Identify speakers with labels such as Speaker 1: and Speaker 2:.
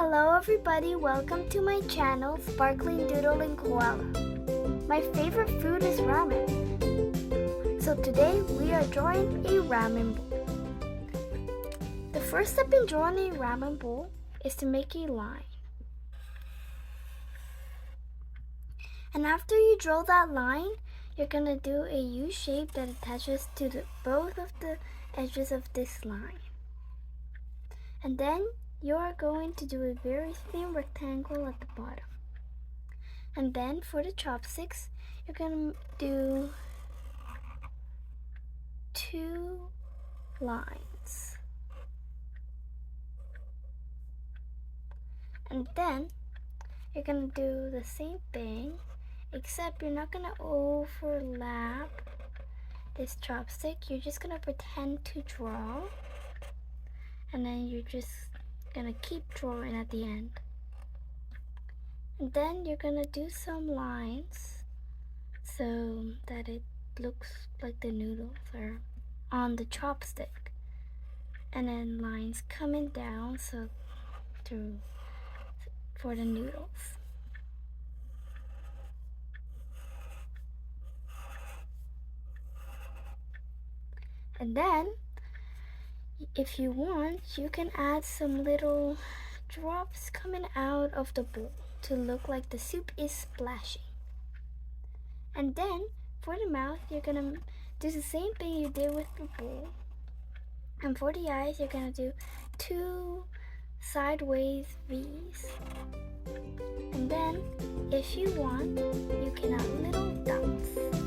Speaker 1: Hello everybody, welcome to my channel, Sparkling Doodling Koala. My favorite food is ramen. So today we are drawing a ramen bowl. The first step in drawing a ramen bowl is to make a line. And after you draw that line, you're gonna do a U shape that attaches to both of the edges of this line. And then you are going to do a very thin rectangle at the bottom. And then for the chopsticks, you're going to do 2 lines. And then you're going to do the same thing, except you're not going to overlap this chopstick. You're just going to pretend to draw. And then you're just gonna keep drawing at the end. And then you're gonna do some lines so that it looks like the noodles are on the chopstick. And then lines coming down for the noodles. And then if you want, you can add some little drops coming out of the bowl to look like the soup is splashing. And then for the mouth, you're gonna do the same thing you did with the bowl. And for the eyes, you're gonna do 2 sideways V's. And then if you want, you can add little dots.